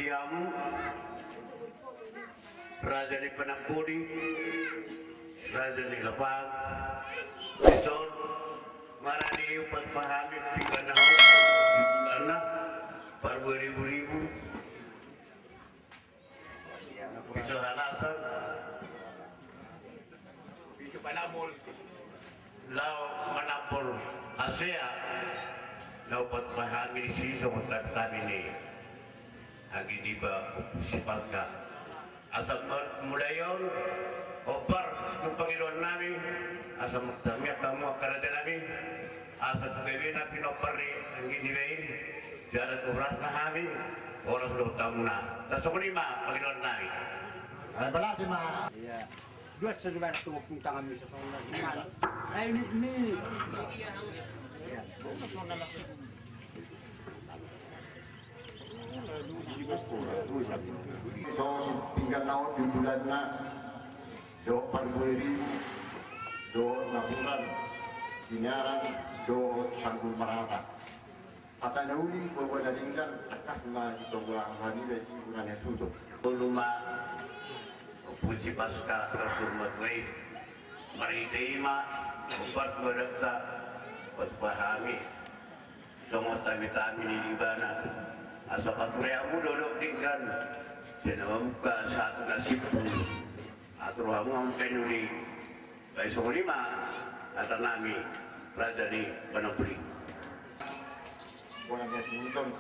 diamu Raja di Penangkudi, Raja di Lepang, Ison, marani upat pahami pingganau, karena par beribu-ribu, bisa halasan, bisa panamul, lau menapur Asia, lau upat pahami si sama kami ni, lagi tiba sipalka. Asal mulayon, opar ng Panginoon namin, asal magdamya kamu akarada namin, asal gawin na pinopar ni ang giniwain, jarat oras na namin, oras lutang na. Tapos lima, Panginoon namin. Ay, balati ma. Iya. Dua sejuta tu puntang kami sesuatu iman. Ay ni. Iya. So, tinggal naon di bulan na do Februari do na bulan sinaran do sanggul marata kata nauli bawa dalingkan akas ma itu bulan hari besi bulan Yesudo Luma, puji pasca Rasul Matway, mariterima, upat madagta, pahami, semua tami-tami ni Libana. Asa paturiamu dodok tingkan Sinamuka satu nasib Aturamu ang penuli Baik lima Atar nami Raja di Panapuri bulan Yesudo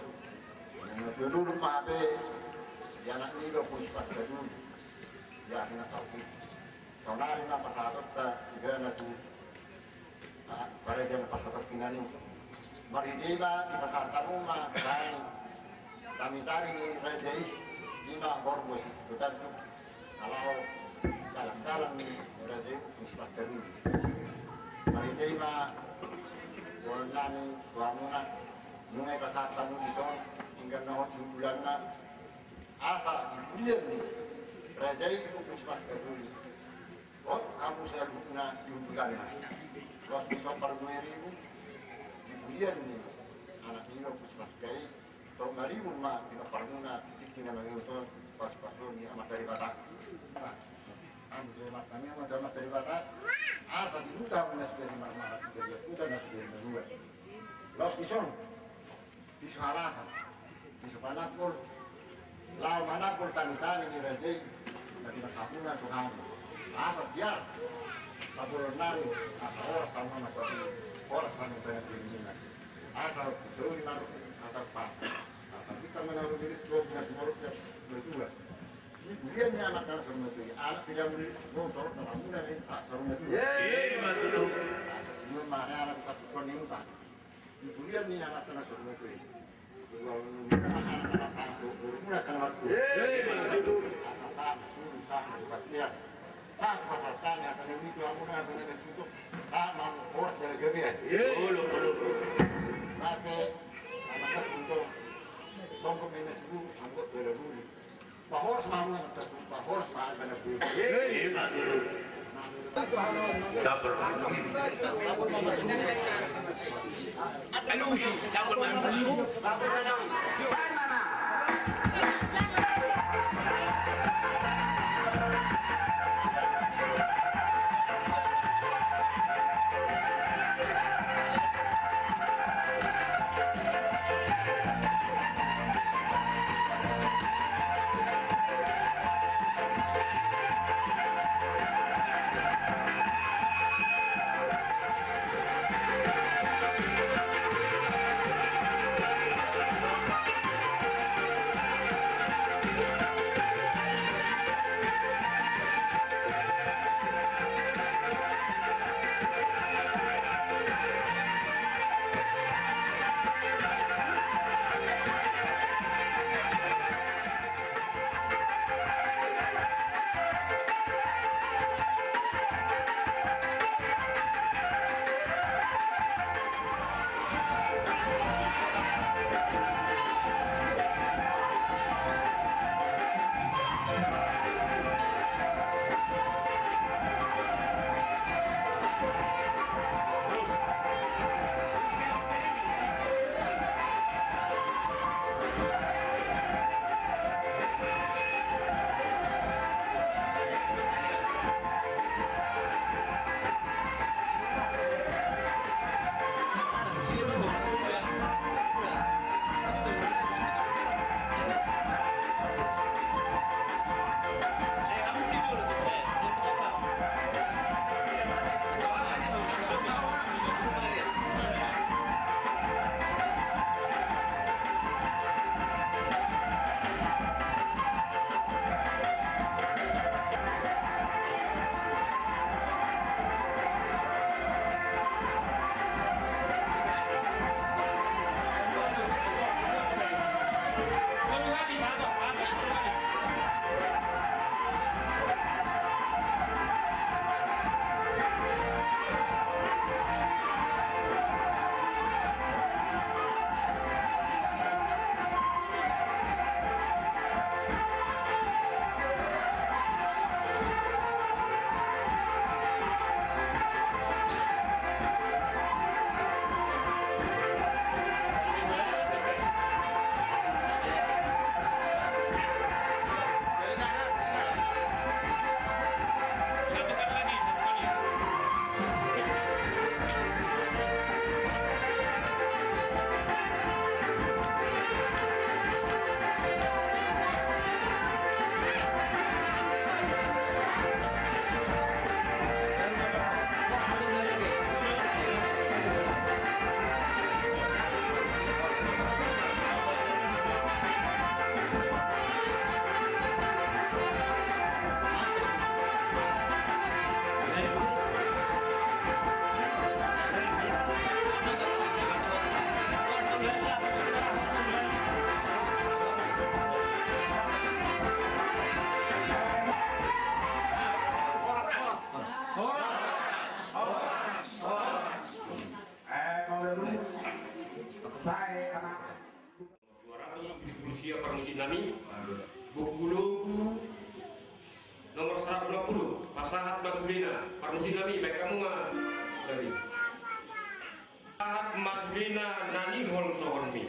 dulu pa abe yanak nilo puspas dulu ya kena sapi sonari na pasatot ta igana tu para dia pasatot kinani maridila di pasar rumah lain kami ni Raja lima borbos total tu kalau dalam ni Raja puspas dulu maridila bulan wamuna nungai pasar tamu ison hingga nahot bulan na asa ibulian ni Raja itu puspas dulu oh kamu saya guna bulan na los bisa per 2000 ibulian ni anak ini puspas kai to marimun ma pinaparmuna titik na manguton pas-paso ni amat dari bata ang kami amat dari bata asa disuta na sudah di marmara dia sudah na sudah dua los kison bisu halasan bisu panapol lao manapol tani-tani ni Raja dari masapuna Tuhan asa tiar saburonan asa oras sama na kasi oras sama tayo pinina asa suruh naruh atau pas asal kita menaruh diri coba na sumurutnya berdua ini buliannya anak dan sarung itu anak tidak beri motor dalam muda ini sarung itu betul asal semua mana anak tapi konimpa ini bulian ni anak dan sarung itu kalau anak satu mula kan waktu asal satu suruh satu pastian saat pasal tanya akan itu aku nak dengan itu sama bos dari gebian tapi anak untuk songkok minus bu sanggup berlalu bahwa semangat atas bahwa semangat pada bu Dapur Sinami, buku lugu nomor 160, Masahat Masulina, Parmusinami, baik kamu mah dari Masahat Masulina Nani Hon Sohonmi.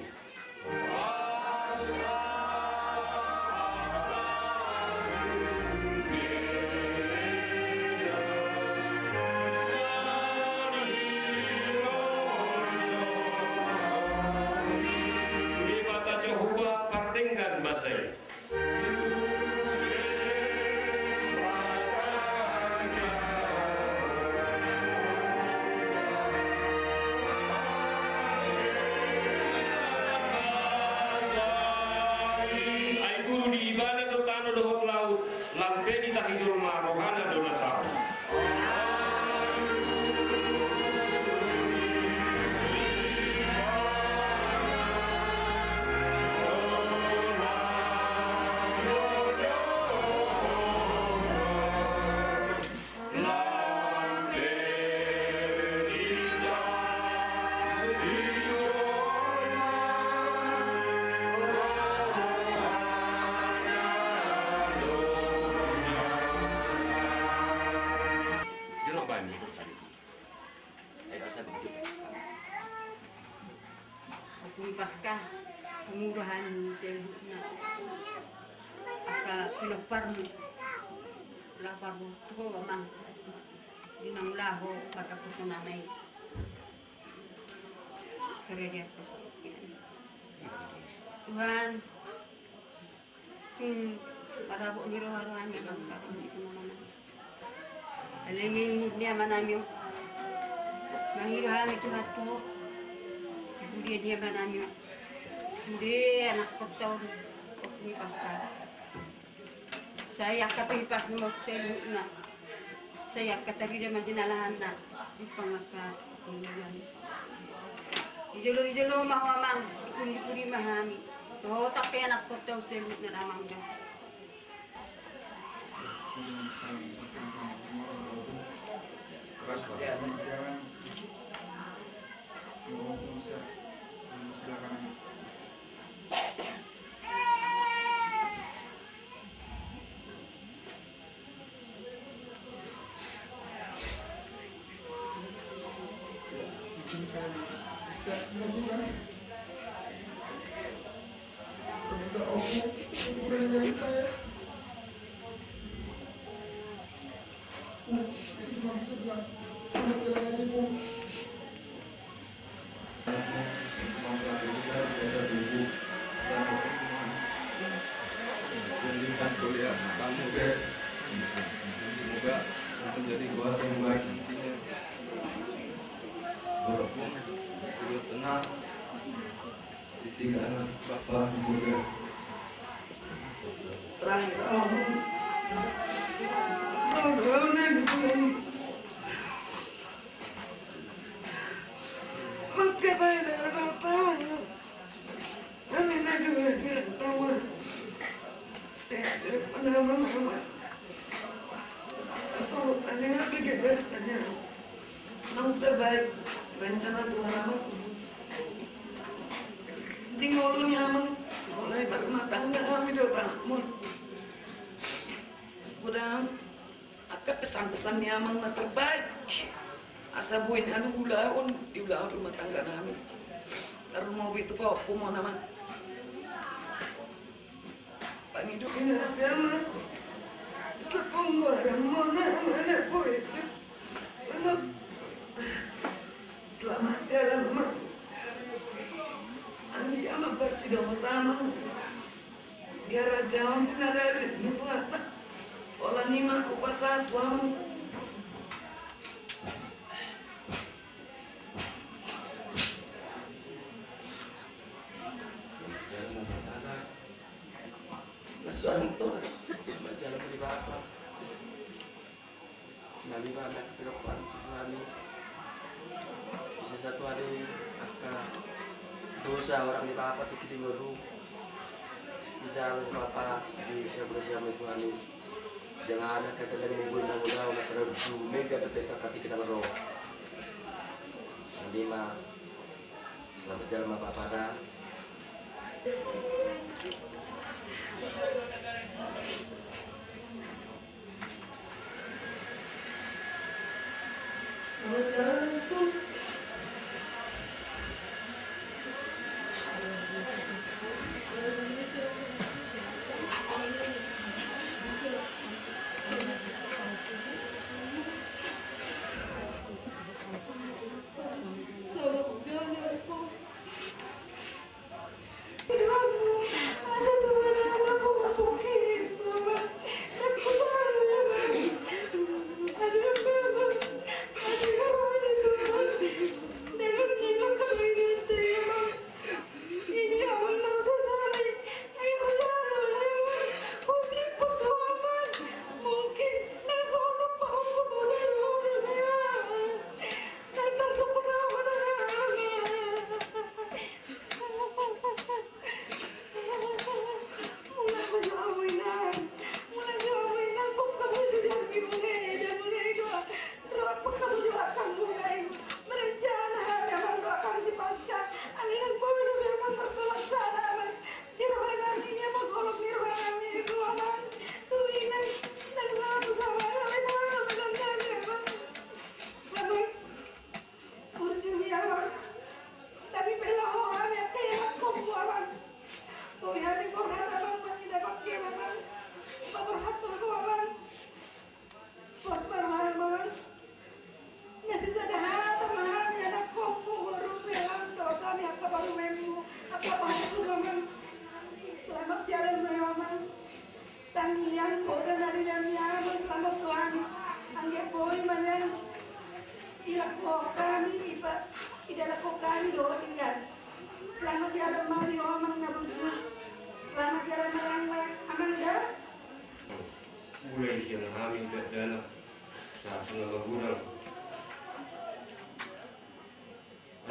Paskah pemurahan na aka pinapar lapar ko amang dinang laho pada ko nanay kerja ko Tuhan para po ni rohan ni bang ka hindi ko naman alingin niya manami mangirahan ito hato dia manami dia anak ko taon ni Pascal saya kapipas mo selu na saya katari dia madinalahan na di pangaka ijolo mahawamang kuri mahami to tapi anak ko taon selu na lamang na Keras banget. Silakan. Mungkin saya bisa membuka. Minta Allah mengurangi saya. Imam 11 sama jalan ibu. Kuliah kamu deh, semoga menjadi keluarga yang baik nantinya. Walaupun hidup tenang, sisi kanan bapak ibu. Terakhir terbaik rencana Tuhan amat di ngolongnya amat mulai berumah tangga kami do tanahmu udah akan pesan-pesan yang terbaik asa buin anu gulaun di ulah rumah tangga kami taruh mau itu kok mau nama panghidup ini agama sepunggur mau nama boleh selamat jalan mak andi ama bersidang utama biar jauh ada itu apa pola nima upasa tuamu Santo, baca lagu di bawah. Nani banyak kehidupan nani. Bisa satu hari akan dosa orang di bawah itu di baru. Di jalan bapak di siapa Tuhan ini. Jangan ada kata dari ibu dan muda orang terus mega berdekat hati kita meroh. Lima, selamat jalan bapak pada. Selamat jalan Mayaman. Tangian bodan dari dan nyaman selamat Tuhan. Anggap boy manen. Ilak kami iba idala kami doa tinggal. Selamat jalan mari aman ngabuju. Selamat jalan marang Amanda. Mulai siang kami dana saat setengah bulan.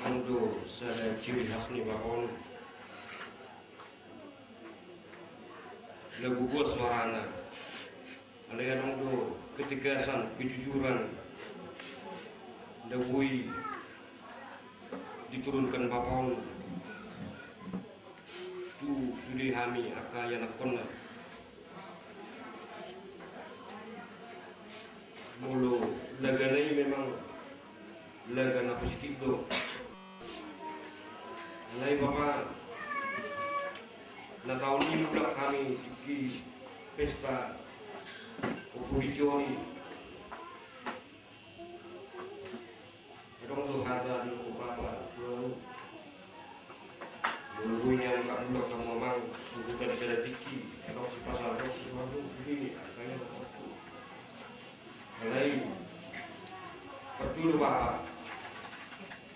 Ando saya ciri khas ni bakon. Lagu buat suarana. Ada yang do ketegasan, kejujuran. Dagui diturunkan bakon. Tu sudah kami akan yang nakona. Mulu lagana ini memang lagana positif do. Lai Bapak, na tahun ini pula kami di pesta Opubiconi. Kadang tu ada di Bapak, dulu yang tak blok sama mamang, sudah dari saya tiki, kalau si pasar kalau si mampu ini, kayaknya waktu. Lai, pertulu Bapak.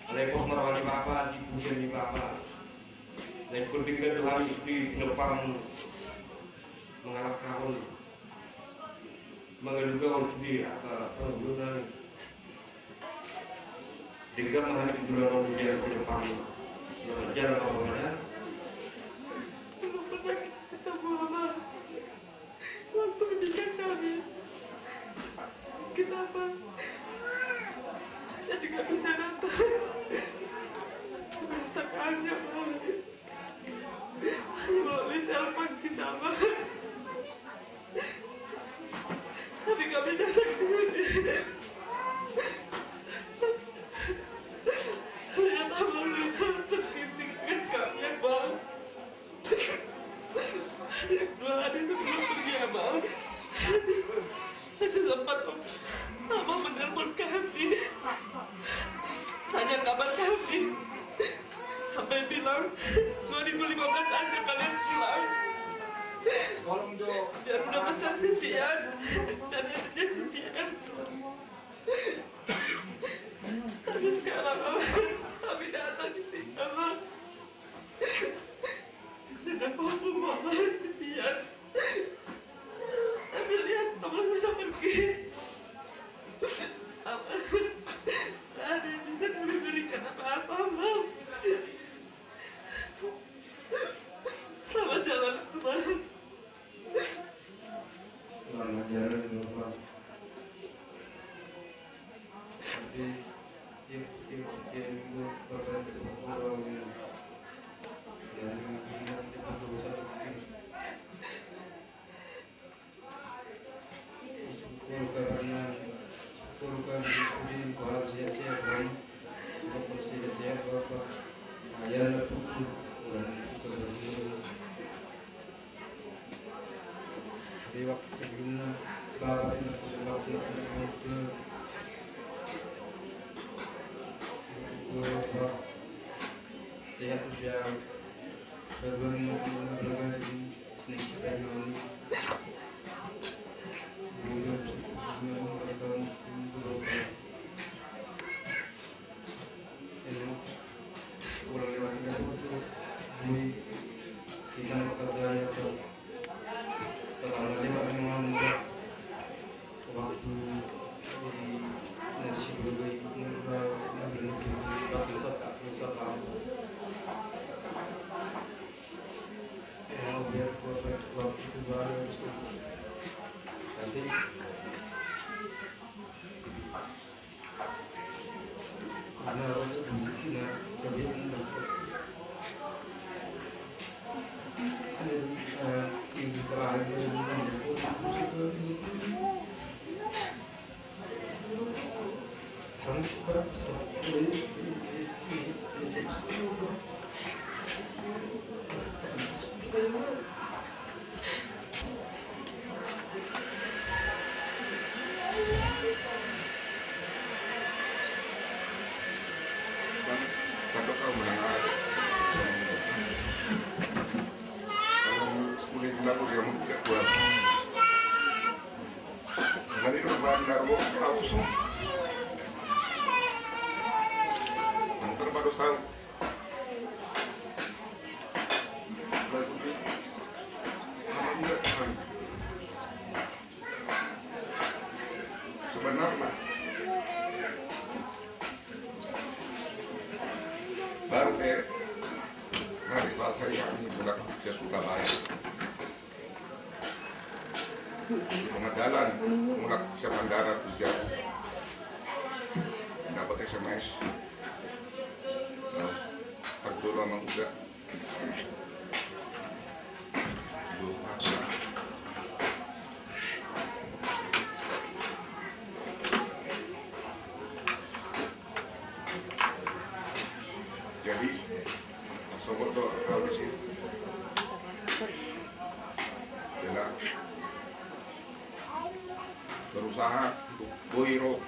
Lepos merawani Bapak, dipujian di Bapak. Dan kudingkan Tuhan di depan mengarah kahun, mengeduga kahun sudi atau penggunaan. Dengan menghadapi kejuruan sudi yang di depan, jalan apa-apa. Ketemu Mama waktu mendidik kami. Kenapa? Saya tidak bisa datang. Merasakannya, Mama. Hanya melalui telepon kita, Mama. Tapi kami datang ke sini. Ternyata melihat perkembangan kami, Bang. 2 hari sebelum pergi, Abang, saya sempat Abang menelpon kami, tanya kabar kami, sampai bilang 2015 aja kalian pulang. Biar udah besar Sitian dan adanya Sitian. Tapi sekarang kami datang di sini, Abang. Tidak mampu Mama Sitian. Tapi lihat teman saya pergi. Tak ada yang bisa memberikan apa-apa, Bang. Selamat jalan, Bang. Selamat jalan, Bapak. Tapi tiap minggu Bapak orang yang kita berusaha sehat usia berbagai sedikit dan Kalau kau mendengar, kalau sulit lalu dia tidak kuat. Dari rumah darbo aku sum, antar baru tahu. Lalu dia, nama dia Tuhan. Sebenarnya. Baru hari hari kami pulang ke Surabaya. Di tengah jalan, mulak ke bandara Tujuan. Dapat SMS. Terlalu lama juga. Jadi, sobat doa kau di sini. Adalah berusaha untuk boiro.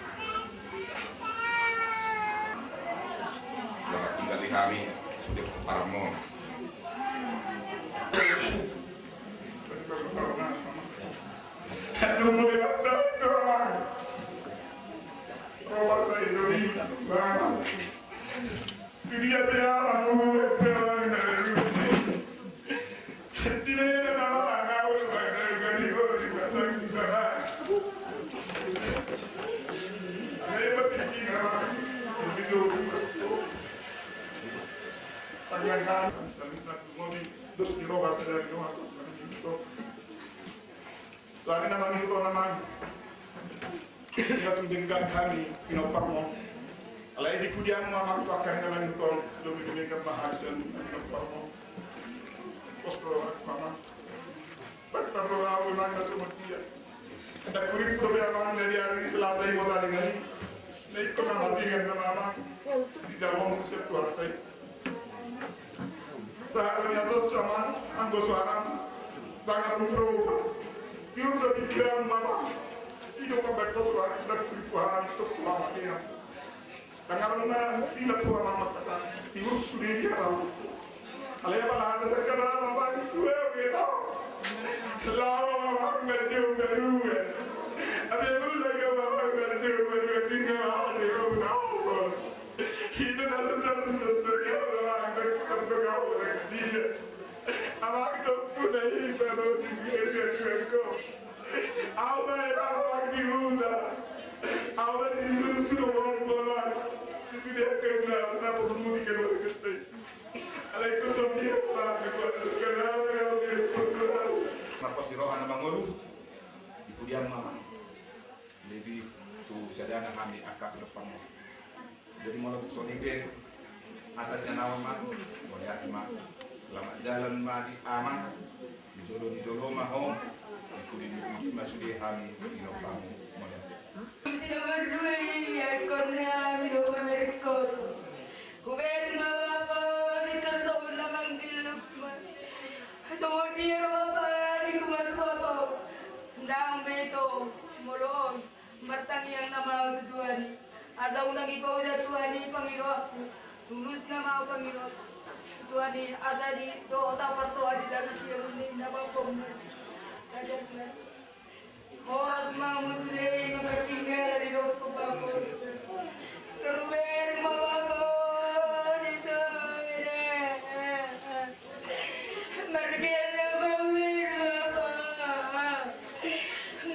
Selamat tinggal di kami sudah Paramo. Aduh, mulai waktu itu. Rumah saya itu dia aku pulang dari dia nama aku dari saya bercakap video tanyakan misalnya terus di rumah saya dari rumah itu lagi nama itu nama kita tinggal kami Paramo. Alay di kudian mama to akan naman ito lebih lebih kebahagiaan ng Paramo. Posto mama. Pagkaroon ako ng nasumatiya. At kunin ko rin ang dari ari Selasa mo sa lingan. Na ito na matingan na mama. Di daw mo sa tuwartay. Sa araw niya to sama ang goswaram. Bangat mo ro. Tiyo na bigyan mama. Ino ka ba ko sa nagkuhan ito mama niya. Karena sila tua mama kata tiur sudah dia tahu. Kalau yang malah ada sekarang mama itu ya, selama mama berjauh berjauh, ada yang lagi mama berjauh berjauh tinggal di rumah. Itu nasi tertentu orang tertentu dia. Amak itu pun dari baru dia kau. Awal awal diudah, awal itu sudah bola. Sudah kenal, kenapa belum dikenal kita? Alay ko sa mga kenal. Marcos di Rohan Mangolu, ibu dia mama. Jadi tu sadana kami akak depan. Jadi mau lakukan ini atasnya nama mah, boleh mah. Selamat jalan mah di aman, di Jolo mah home. Ikut di masuk di kami di Nopang. Sino berdui akonnya minum Amerika. Governo apa dito sa ulamang diluk. So dia apa di kumat apa. Ndang beto molon bertani yang nama tujuan. Asa unang ipaw na Tuhan ni Panginoon. Tulus na mga Panginoon. Tuhan ni asa di doon dapat Tuhan di dalam siya ulit na mapong na. Kajas na siya. Oras mga musulay na matinggal di doon po bako. Teruber mga bako dito. Mergel na mamir ako.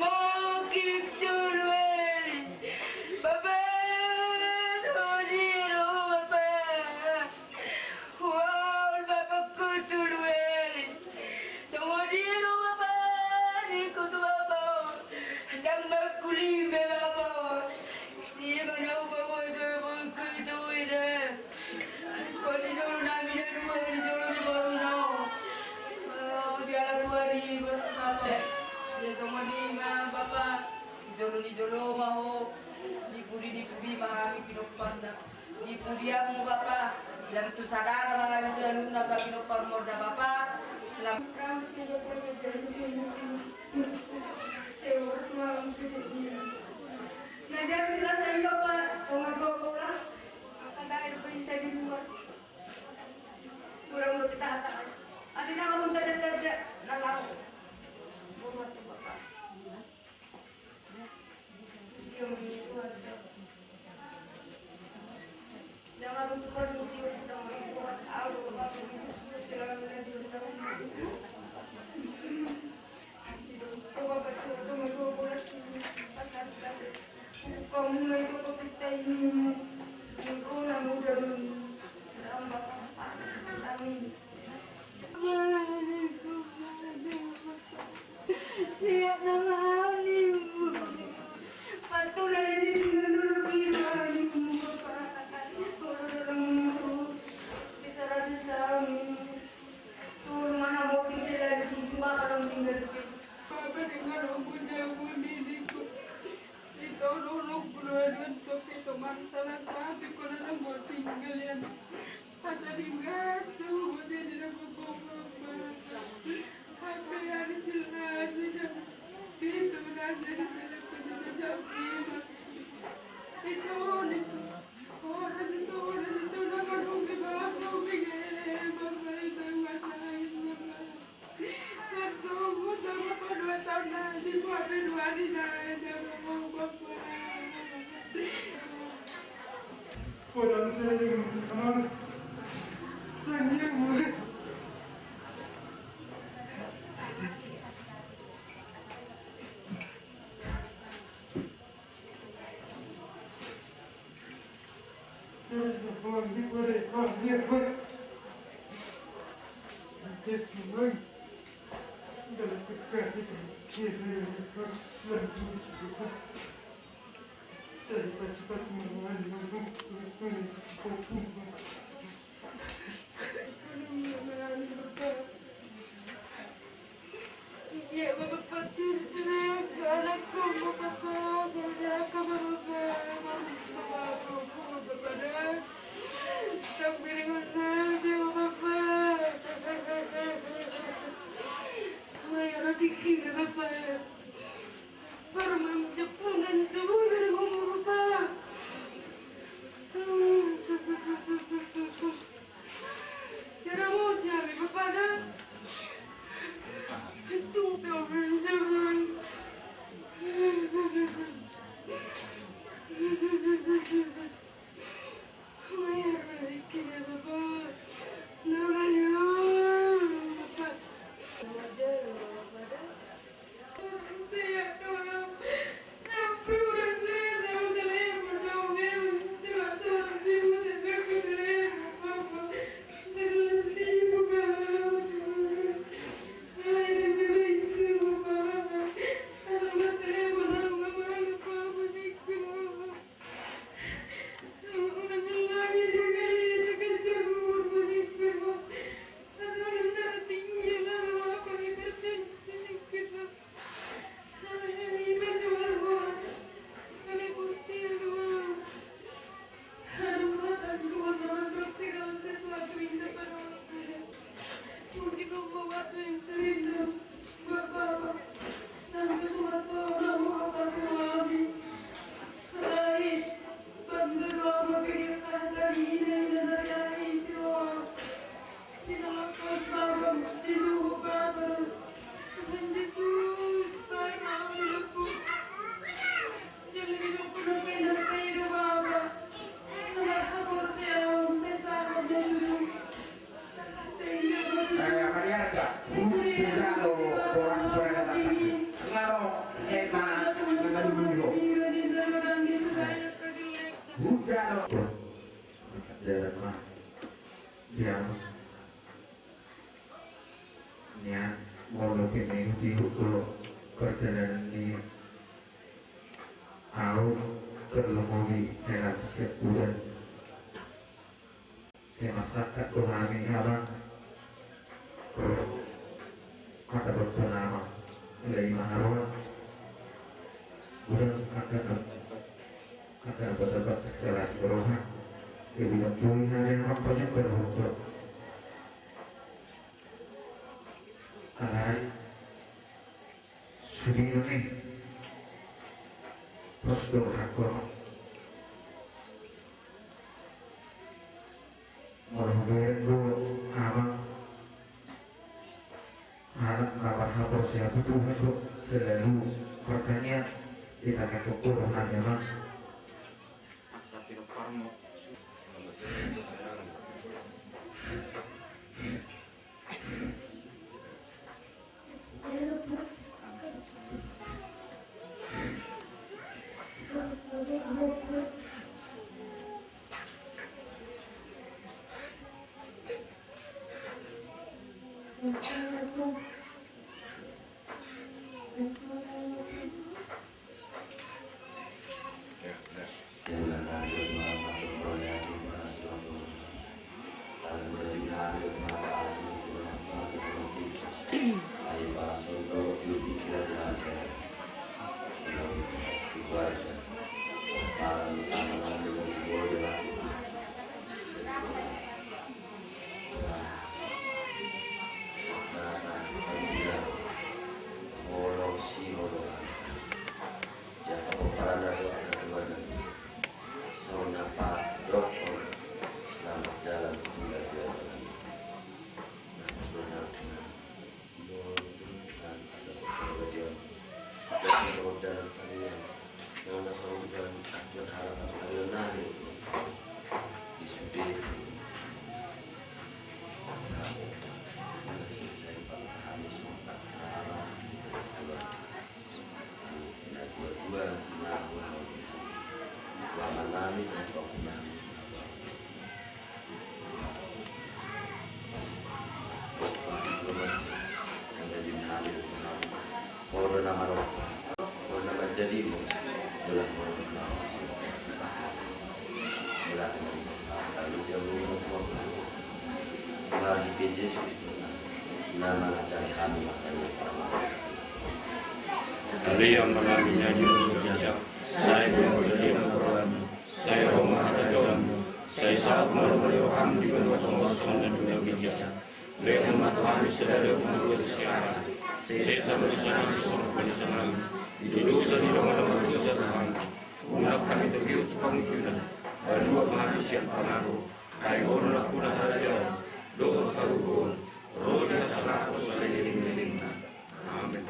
Mokik sulwel. Baba sodiro baba. Wow baba kutulwel. Sodiro baba ni kutu baba. Dang makulime baba. Di mana baba baba kutu ida. Koni jolo nami na ruwa ni jolo ni baru nao. Biala ruwa ni baba. Dia semua ni bapa. Ni jolo maho. Di pudi mahami pinopanda. Di pudiamu bapa. Dan tu sadar mga bisa nuna ka pinopang morda bapa. Selamat. Nandiyan sila sa iyo pa, mga 2 oras. Ang kandahil pa yung tayo mo. Murang mo titataan. Ati na akong dada-dada na lang. Bumat mo ba pa? Yung buwan ka. Jangan lupa video dan buat audio baru. Sekarang ada di dalam. Coba baca tunggu 2 oras. Kamu itu kita ini menggunakan modal dalam bapak kami. Lihat nama ibu. Patulah ini dulu ibu bapak. Kalau dalam kita harus tahu tur mana mau bisa lagi cuma kalau tinggal di sini. Bapak dengar punya bunyiku. Ditolong keluarga tapi teman salah satu karena mau tinggal yang asal tinggal semua tidak berkomunikasi. Apa yang jelas itu nasi tidak punya jawab. Itu orang itu nak orang kita begini bapak itu masalah itu. Semua sama pada tahun nanti buat dua di sana mau bapak. Orang saya aman, saya mulai. Ya, bapak patir anak kamu bapak, kamu bapak, sambil menanti bapak. Ayo roti kiri bapak. Baru menjepun dan semua dari bapak. dalam yang niat mau lebih di hukum perjalanan ini out terlebih dalam setiap bulan saya masyarakat kami apa kata bernama dari Maharwa bulan akan berdebat secara berolah kemudian tulisan yang apanya berhukum karena sudah ini terus berhakwa menunggu amat harap kabar kabar siapa Tuhan itu selalu pertanyaan tidak akan kekurangan hanya mah jadi telah lalu jauh melalui Yesus Kristus nama cari kami matanya Kali yang mengalaminya Indonesia, saya berdoa memperoleh, saya Roma Rajamu, saya saat melalui ham di bawah penguasaan dan dunia bijak. Beliau umat Tuhan sedari umur sekarang, saya sama sama penyesalan. Hidup sehingga malam berjalan, umat kami terbiut pemikiran, berdua manusia pengaruh, kayu orang kuda hajar, doa karuhun, roh dia salah sesuai dengan amin.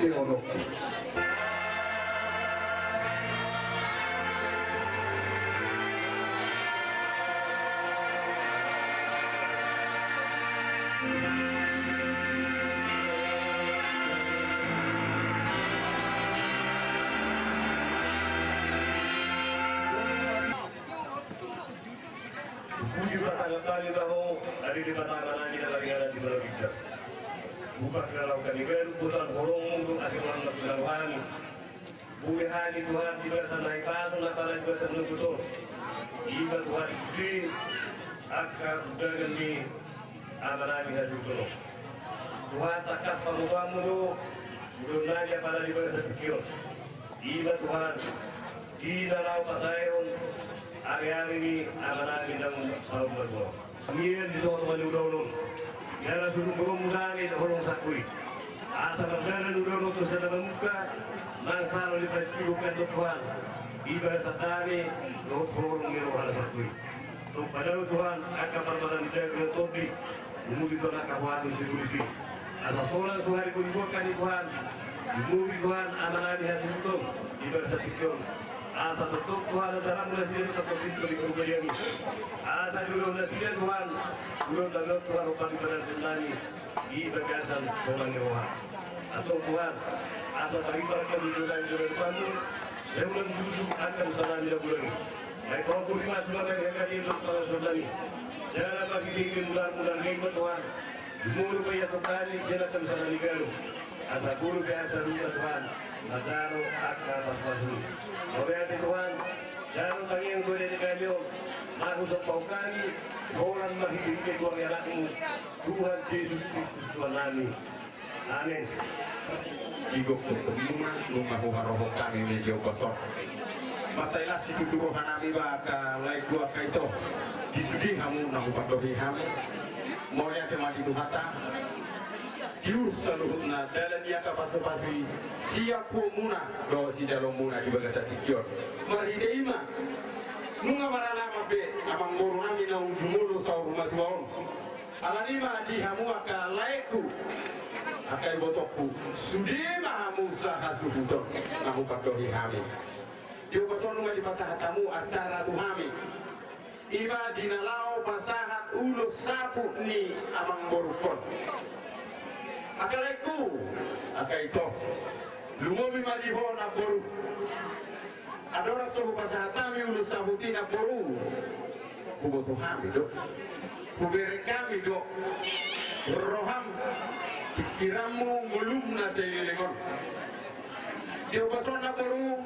Ono. Puji bertanya-tanya tahu dari di mana kita lagi ada di dalam kita. Bukan dalam kaniben putar borong untuk asilan Tuhan. Bumi hani Tuhan di sana itu natala juga senang betul. Iba Tuhan di akan berganti amanah di hati betul. Tuhan takkan pamukamu dulu belum nanya pada di bersetikio. Iba Tuhan di dalam pasayun hari-hari ini amanah di dalam salam betul. Iya di dalam malu-malu. Yara suruh berumurani orang sakui. Asa berjalan dulu tu sedang muka, mangsa lalu dipercibukan Tuhan. Ibadah satani, roh orang mirohal sakui. Tu pada Tuhan akan perbuatan jaga tobi, mungkin Tuhan akan wadu sendiri. Asal solan Tuhan dibuatkan di Tuhan, mungkin Tuhan amanah di hati itu, ibadah sakui. Asa tetap Tuhan dalam nasihat tetap pintu di kerugian ini. Asa dulu nasihat Tuhan, dulu dalam Tuhan rupa di badan sendiri. Di bagasan Tuhan Tuhan. Atau Tuhan, asa bagi mereka di dunia Tuhanmu, yang menjujur akan sana tidak boleh. Baik kalau kurima sudah yang hadir untuk para saudari. Jangan bagi diri mudah-mudahan nikmat Tuhan. Mulu bayar tertani jangan sana digalu. Asa guru biasa dunia Tuhan. Masaro akan pasmasu. Obrigado Tuhan. Jangan bagi yang boleh dikalion. Aku sepaukan orang mahirike Tuhan yang anakmu. Tuhan Yesus Kristus Tuhan kami. Amin. Igok kemudian rumah roho kami ini jauh kosong. Masailah situ turuhan kami baka laik gua kaito. Disudi kamu nahu padohi kami. Moria kemadi duhata. Tiur seluruhnya dalam dia kapasipasi siap muna do si dalam muna di bagasa tikior. Mari deima. Nunga maralama be amang boru nami na unjumulu sa rumah tuaon. Alanima di hamu aka laiku akai botokku sudi mahamu sahasu buton nahu padohi kami. Dio pason nunga di pasahatamu acara tuhami. Ima dinalau pasahat ulus sapu ni amang boru kon. Akalaiku akai to lumobi maliho na boru. Adora sohu pasahatami ulus sabuti na boru. Kuboto kami do. Kubere kami do. Roham pikiranmu ngulum na sa ililingon. Dio bason na boru.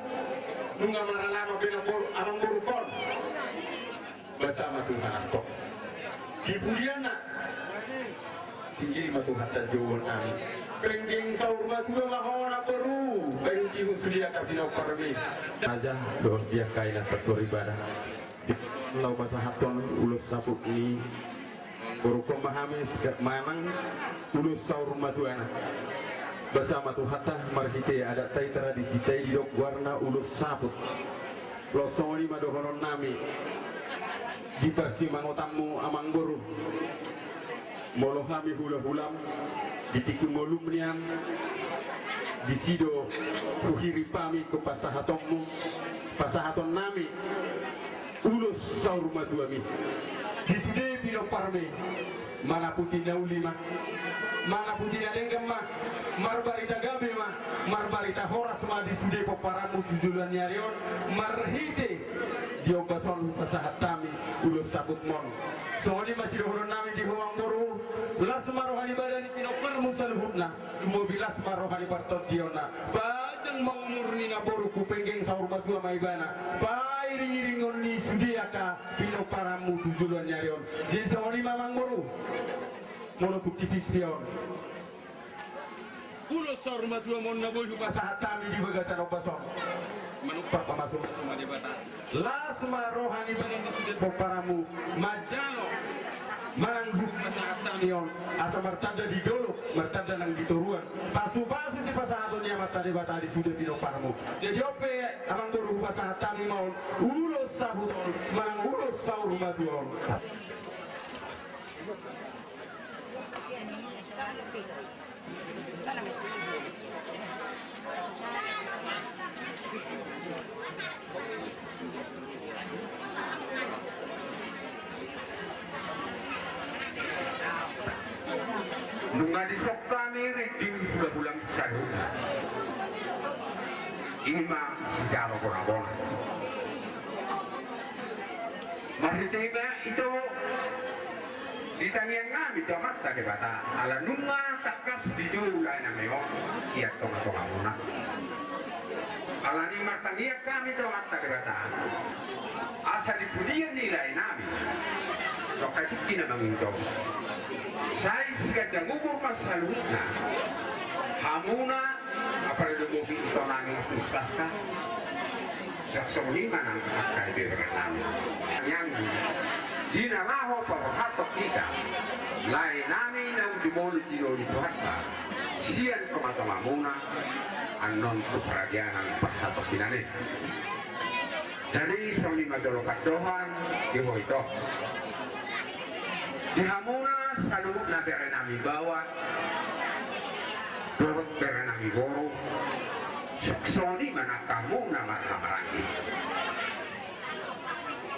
Nunga maralama binabor amang boru kon. Bersama Tuhan aku. Dipulian na. Tinggi matuhat dan jauh kami. Pengging saur matua mahona peru. Bayu jiwa sudia kapinau parmi. Aja doh dia kaina satu ibadah. Lau bahasa haton ulus sapuk ini. Berupa memahami memang ulus saur matuana. Bersama Tuhata marhite ada tai tradisi tai dok warna ulus sapuk. Losoni madohonon nami. Di persimango tamu amang boru. Molo kami hula-hulam di tiku molum niang di sido kuhiri pami ke pasahatonmu pasahaton nami ulus saur maduami di sude pino parme mana putih naulima mana putih nadenggam ma marbarita gabe ma marbarita horas ma di sude poparamu tujulan nyarion marhite diobason pasahatami ulus sabut mon soalnya masih dohon nami di huang boru las marohani badani tino permusal hudna mobil las marohani partot diona bajang mangmurni na boru ku penggeng saur batua maibana pairing-iringon ni sudiaka pino paramu tujulan nyarion jadi soalnya mamang boru mono tipis dion ulo saur batua mon na boyu pasahatami di bagasan obason manupak pamasuk semua di bata lasma rohani bani di sudet poparamu majalo manangguk pasahatamion asa martada di dolo martada nang dituruan pasu-pasu si pasahatonnya mata di bata di sudet di poparamu jadi ope amang doru pasahatami maun ulos sabuton mang ulos saur maduon di sok kami reading bulan-bulan sadu. Ima sejarah bona-bona. Mahitema itu ditangian kami jamat tadi bata ala nunga takas dijulai na meo siat tonga muna. Ala ni martangian kami jamat tadi bata asa dipudian nilai nami. So kasih kina manginto. Saya sikat ngubur masaluna. Hamuna apa ada mobil itu nangis puskasa. Saksoni manang akai berenang. Yang dinalaho pahatok kita. Lai nami nang dimolu jilo di Tuhanka. Sian kematama muna anon keperadianan pahatok kinane. Jadi soni madolokat dohan iho itu. Di hamuna selalu na berenami bawa. Dorot berenami boro. Saksoni manakamu nama hamarangi.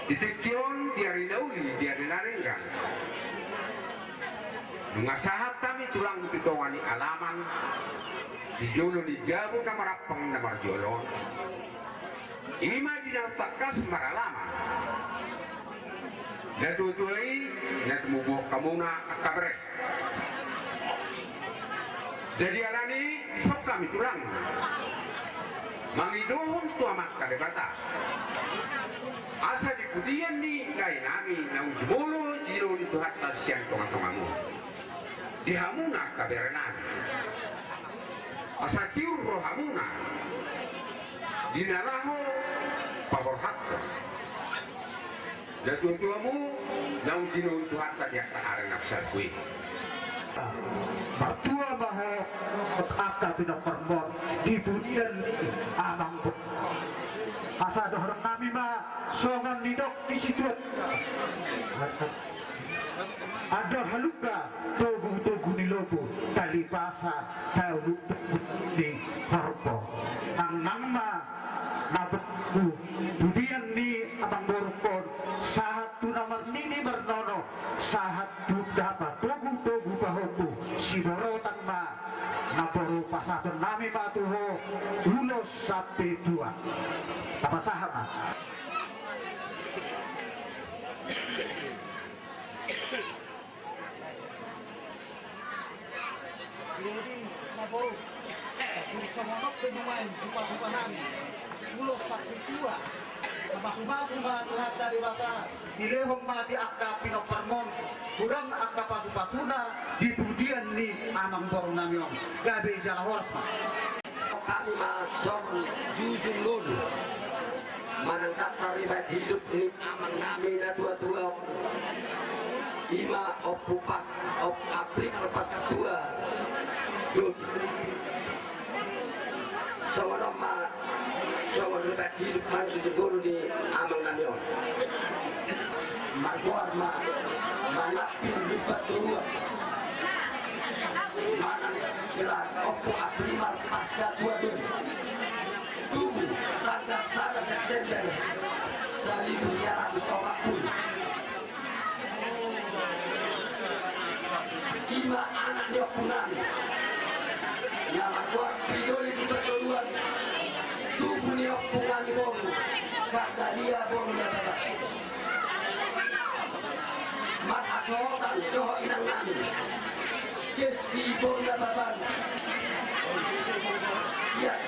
Ditekyon diari dauli diari larenggan. Mengasahat kami tulang pitongani alaman. Dijolo dijabu na marapang na marjolon. Ima dinatakas maralaman. Natutuloy natumubo kamuna kabre. Jadi alani sok kami tulang. Mangidohon tu amat kalebata. Asa dipudian ni lain nami nang jumolo jiro di Tuhan tasian tonga-tongamu. Dihamuna kaberenan. Asa tiur rohamuna. Dinalaho paborhatko. Dan tuamu nang jiro Tuhan tadi akan areng nafsarkui. Mertua baho akta pinapermon di budian amang asa dohrang nami ma songan nidok di situ ada haluka togu ni lobo tali pasa tahu di harpo ang nama nabetku budian ni abang borpon sahat tu namar nini bernono sahat tu dapat togu bahoku si borotan ma naporo pasatun nami patuho ulos sampai dua apa sahabat jadi naporo bisa monok keduaan sumpah-sumpahan ulos sampai dua Masuma-suma Tuhan dari bata dilehong mati akka pinoparmon kurang akka pasupasuna di budian ni amang borong namyong gabe jalahors kami masuk jujur lulu manang daftar ribat hidup ni amang nami na tua-tua ima opupas op aplik lepas ketua yud sama ribat hidup manang jujur lulu ni amang namyong magwar ma manapin ribat tua manang kira opo aprimar pasca tua dun tubuh tanggal 1 September 1940 lima anak dia punami yang kuat pidoli di betuluan tubuh dia punami bomu karena dia bomu dia bapak mat asotan doa inang nami kes di bomu dia bapak siap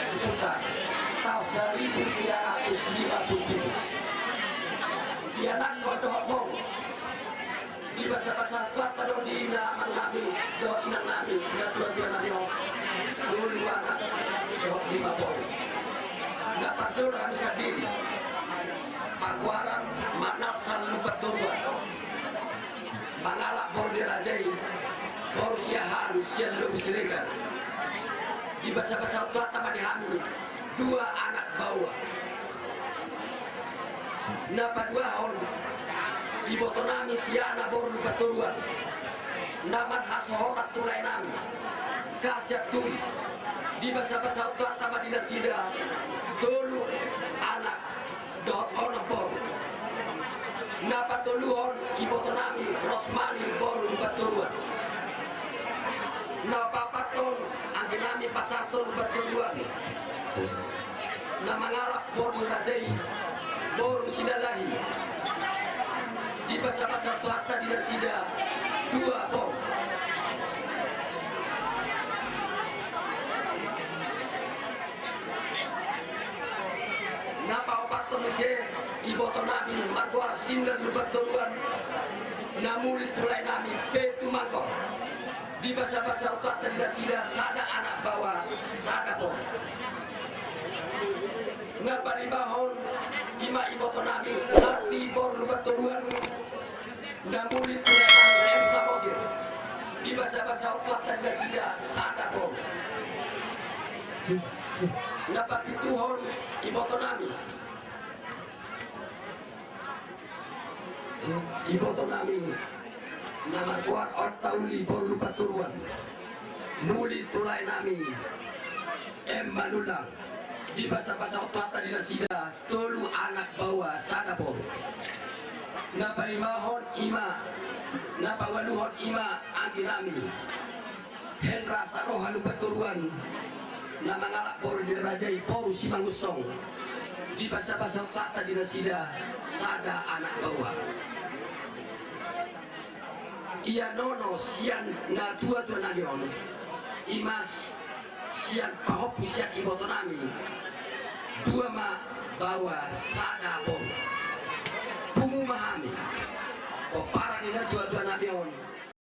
seputar tahun 1957 dia nak kodok bom di bahasa kuat kalau di nama nabi doa inang nabi dia dua-dua nabi duluan doa di bom nggak perlu kami sendiri Pagwaran manasan lupa turun mangalak baru dirajai baru siahan sian lebih silegan di bahasa tua tambah dihamil 2 anak bawah napa 2 tahun di botonami tiana baru lupa turun nama hasohotat tulai nami kasyat tuli di bahasa tua tambah dinasida dulu anak doh orang baru napatuluhon ibotonami Rosmani Boru Baturuan napapaton ang ginami Pasarton Baturuan na mangalap Boru Rajay Boru Sinalahi di basa-basa Tuata Dinasida 2 Bor napaupaton misi ibotonabi Marguar Sindar Lubat Doruan namulit tulay nami Petu Mangkor di basa-basa Tuata Dinasida sada anak bawa sada Bor ngapanibahon ima ibotonabi arti Bor Lubat Doruan namulit tulay nami Elsa Mosir di basa-basa Tuata Dinasida sada Bor napapituhon ibotonami nama kuat Ortauli Boru Baturuan muli tulay nami Manulang di basa-basa Tuata Dinasida tolu anak bawa sadapor napalimahon ima napawaluhon ima angki nami Hendra Saroha Baturuan na mangalak Boru Dirajay Boru Simangusong di basa-basa Tuata Dinasida sada anak bawa ia nono sian na tua-tua nagion imas sian pahopu sian ibotonami dua ma bawa sada Boru pungu mahami o para nila tua-tua nagion